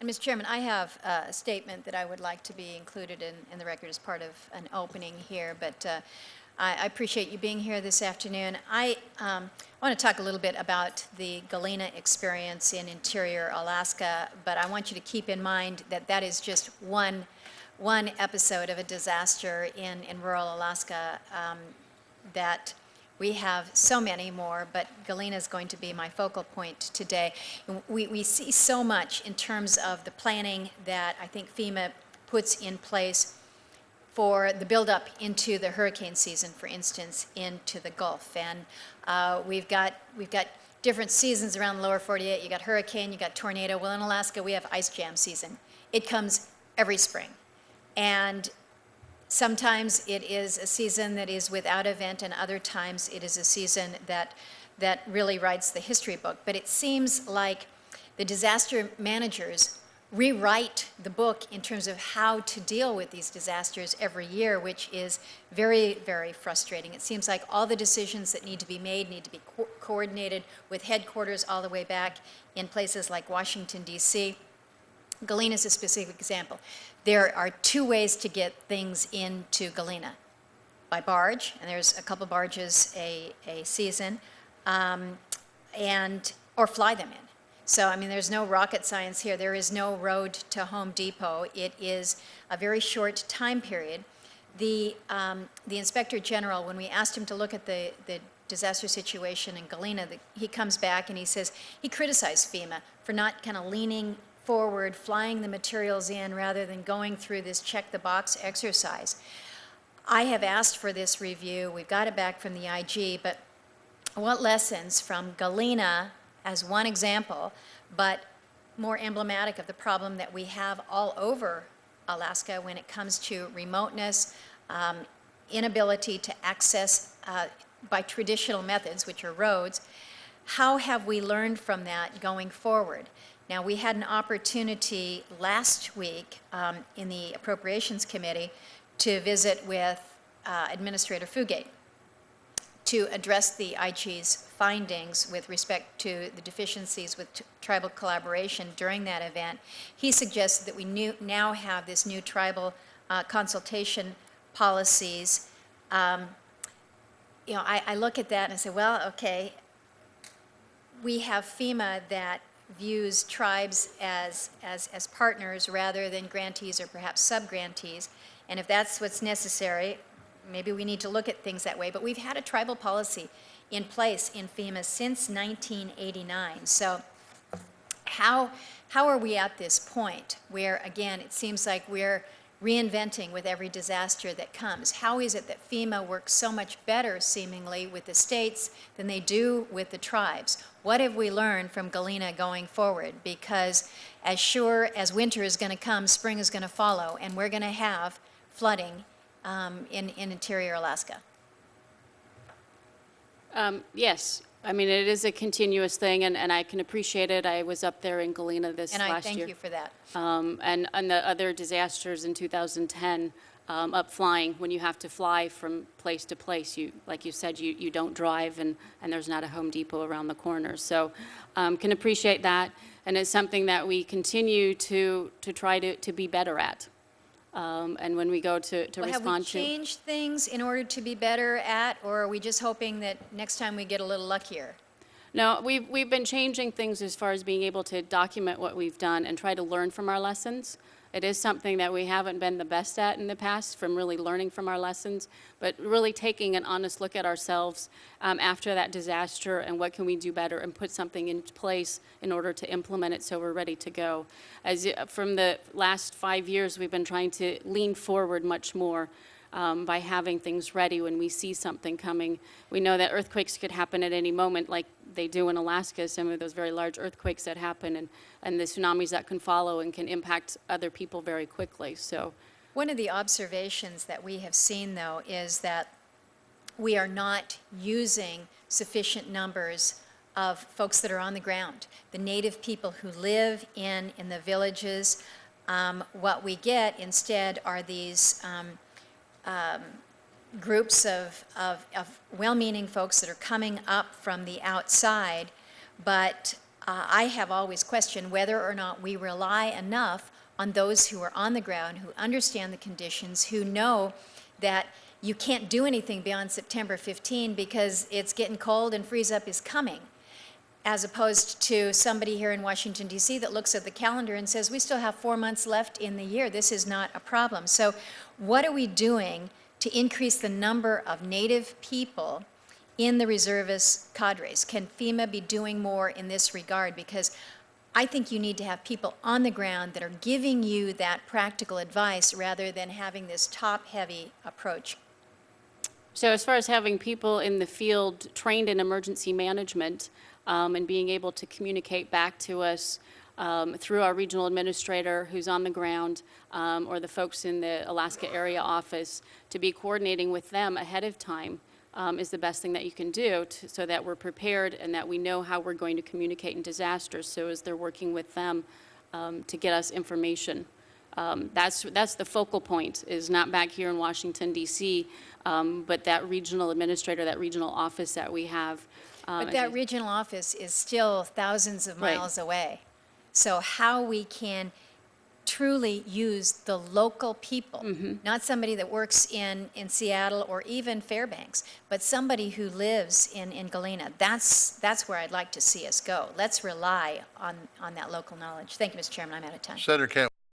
And Mr. Chairman, I have a statement that I would like to be included in the record as part of an opening here, but I appreciate you being here this afternoon. I want to talk a little bit about the Galena experience in interior Alaska, but I want you to keep in mind that that is just one episode of a disaster in rural Alaska, that we have so many more, but Galena is going to be my focal point today. We see so much in terms of the planning that I think FEMA puts in place for the buildup into the hurricane season, for instance, into the Gulf. And we've got different seasons around the lower 48. You got hurricane, you got tornado. Well, in Alaska, we have ice jam season. It comes every spring. And sometimes it is a season that is without event, and other times it is a season that really writes the history book. But it seems like the disaster managers rewrite the book in terms of how to deal with these disasters every year, which is very, very frustrating. It seems like all the decisions that need to be made need to be coordinated with headquarters all the way back in places like Washington, D.C. Galena is a specific example. There are two ways to get things into Galena: by barge, and there's a couple barges a season, or fly them in. So, I mean, there's no rocket science here. There is no road to Home Depot. It is a very short time period. The Inspector General, when we asked him to look at the disaster situation in Galena, he comes back and he says he criticized FEMA for not kind of leaning forward, flying the materials in rather than going through this check-the-box exercise. I have asked for this review. We've got it back from the IG, but what lessons from Galena as one example, but more emblematic of the problem that we have all over Alaska when it comes to remoteness, inability to access by traditional methods, which are roads. How have we learned from that going forward? Now, we had an opportunity last week in the Appropriations Committee to visit with Administrator Fugate to address the IG's findings with respect to the deficiencies with tribal collaboration during that event. He suggested that we now have this new tribal consultation policies. I look at that and I say, well, okay, we have FEMA that views tribes as partners rather than grantees or perhaps sub-grantees. And if that's what's necessary, maybe we need to look at things that way. But we've had a tribal policy in place in FEMA since 1989. So how are we at this point where, again, it seems like we're reinventing with every disaster that comes? How is it that FEMA works so much better, seemingly, with the states than they do with the tribes? What have we learned from Galena going forward? Because as sure as winter is going to come, spring is going to follow, and we're going to have flooding in interior Alaska. Yes. I mean, it is a continuous thing, and I can appreciate it. I was up there in Galena last year. And I thank you for that. And the other disasters in 2010, up flying, when you have to fly from place to place, like you said, you don't drive, and there's not a Home Depot around the corner. So can appreciate that, and it's something that we continue to try to be better at. And when we go to respond to... Have we changed things in order to be better at, or are we just hoping that next time we get a little luckier? No, we've been changing things as far as being able to document what we've done and try to learn from our lessons. It is something that we haven't been the best at in the past, from really learning from our lessons, but really taking an honest look at ourselves after that disaster and what can we do better and put something in place in order to implement it so we're ready to go. From the last 5 years, we've been trying to lean forward much more by having things ready when we see something coming. We know that earthquakes could happen at any moment, like they do in Alaska, some of those very large earthquakes that happen, and the tsunamis that can follow and can impact other people very quickly. So, one of the observations that we have seen, though, is that we are not using sufficient numbers of folks that are on the ground, the native people who live in the villages. What we get instead are these groups of well-meaning folks that are coming up from the outside, but I have always questioned whether or not we rely enough on those who are on the ground, who understand the conditions, who know that you can't do anything beyond September 15 because it's getting cold and freeze up is coming, as opposed to somebody here in Washington, D.C. that looks at the calendar and says, we still have 4 months left in the year. This is not a problem. So what are we doing to increase the number of Native people in the reservist cadres? Can FEMA be doing more in this regard? Because I think you need to have people on the ground that are giving you that practical advice rather than having this top-heavy approach. So as far as having people in the field trained in emergency management and being able to communicate back to us through our regional administrator who's on the ground or the folks in the Alaska area office, to be coordinating with them ahead of time is the best thing that you can do so that we're prepared and that we know how we're going to communicate in disasters. So as they're working with them to get us information. That's the focal point, is not back here in Washington, D.C., but that regional administrator, that regional office that we have. But that regional office is still thousands of Right. miles away. So how we can truly use the local people, not somebody that works in Seattle or even Fairbanks, but somebody who lives in Galena. That's where I'd like to see us go. Let's rely on that local knowledge. Thank you, Mr. Chairman. I'm out of time. Senator Kent.